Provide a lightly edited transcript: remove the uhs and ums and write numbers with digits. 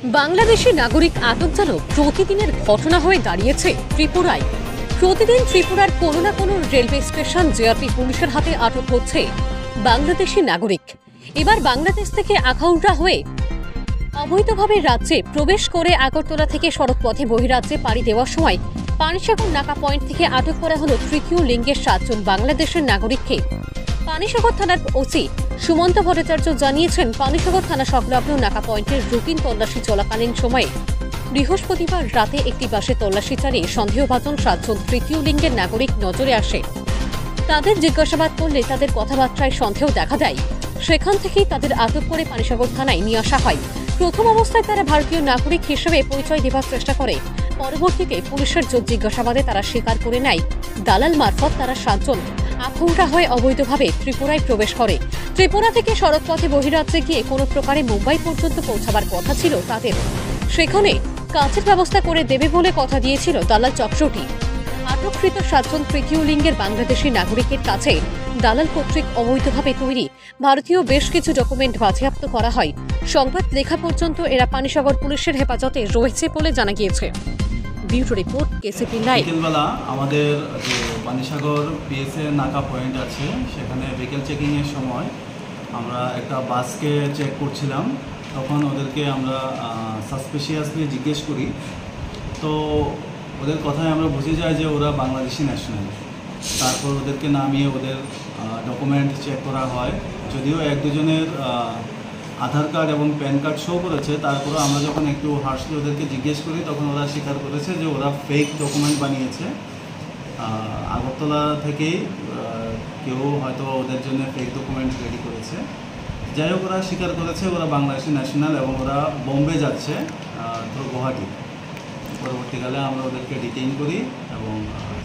বাংলাদেশি নাগরিক আটক যেন প্রতিদিনের ঘটনা হয়ে দাঁড়িয়েছে ত্রিপুরায়। প্রতিদিন ত্রিপুরার কোনো না কোনো রেলওয়ে স্টেশন জিআরপি পুলিশের হাতে আটক হচ্ছে বাংলাদেশি নাগরিক। এবার বাংলাদেশ থেকে আখাউড়া হয়ে অবৈধভাবে রাজ্যে প্রবেশ করে আগরতলা থেকে সড়কপথে বহিরাজ্যে পাড়ি দেওয়ার সময় পানিসাগর নাকা পয়েন্ট থেকে আটক করা হলো তৃতীয় লিঙ্গের 7 জন বাংলাদেশের নাগরিককে। পানিসাগর থানার ওসি সুমন্ত ভট্টাচার্য জানিয়েছেন, পানিসাগর থানা সংলগ্ন নাকা পয়েন্টের রুটিন তল্লাশি চলাকালীন সময়ে বৃহস্পতিবার রাতে একটি বাসে তল্লাশি চালিয়ে সন্দেহভাজন 7 জন তৃতীয় লিঙ্গের নাগরিক নজরে আসে। তাদের জিজ্ঞাসাবাদ করলে তাদের কথাবার্তায় সন্দেহ দেখা দেয়। সেখান থেকেই তাদের আটক করে পানিসাগর থানায় নিয়ে আসা হয়। প্রথম অবস্থায় তারা ভারতীয় নাগরিক হিসেবে পরিচয় দেওয়ার চেষ্টা করে। পরবর্তীতে পুলিশের জিজ্ঞাসাবাদে তারা স্বীকার করে নেয়, দালাল মারফত তারা 7 জন আখাউড়া হয়ে অবৈধভাবে ত্রিপুরায় প্রবেশ করে। ত্রিপুরা থেকে সড়কপথে বহিরাজ্যে গিয়ে কোনো প্রকারে মুম্বাই পর্যন্ত পৌঁছাবার কথা ছিল তাদের। সেখানে কাজের ব্যবস্থা করে দেবে বলে কথা দিয়েছিল দালাল চক্রটি। আটককৃত 7 জন তৃতীয় লিঙ্গের বাংলাদেশি নাগরিকের কাছে দালাল কর্তৃক অবৈধভাবে তৈরি ভারতীয় বেশ কিছু ডকুমেন্ট বাজেয়াপ্ত করা হয়। সংবাদ লেখা পর্যন্ত এরা পানিসাগর পুলিশের হেফাজতে রয়েছে বলে জানা গিয়েছে। Bureau report, KCP live. বিকেলবেলা আমাদের যে পানিসাগর পিএসএ নাকা পয়েন্ট আছে, সেখানে বিকেল চেকিংয়ের সময় আমরা একটা বাসকে চেক করছিলাম। তখন ওদেরকে আমরা সাসপিশিয়াসলি জিজ্ঞেস করি। তো ওদের কথায় আমরা বুঝে যাই যে ওরা বাংলাদেশি ন্যাশনাল। তারপর ওদেরকে নামিয়ে ওদের ডকুমেন্ট চেক করা হয়। যদিও 1-2 জনের আধার কার্ড এবং প্যান কার্ড শো করেছে, তারপরে আমরা যখন একটু হার্শলি ওদেরকে জিজ্ঞেস করি তখন ওরা স্বীকার করেছে যে ওরা ফেক ডকুমেন্ট বানিয়েছে। আগরতলা থেকেই কেউ হয়তো ওদের জন্য ফেক ডকুমেন্ট রেডি করেছে। যাই হোক, ওরা স্বীকার করেছে ওরা বাংলাদেশি ন্যাশনাল এবং ওরা বোম্বে যাচ্ছে থ্রু গুয়াহাটি। পরবর্তীকালে আমরা ওদেরকে ডিটেইন করি এবং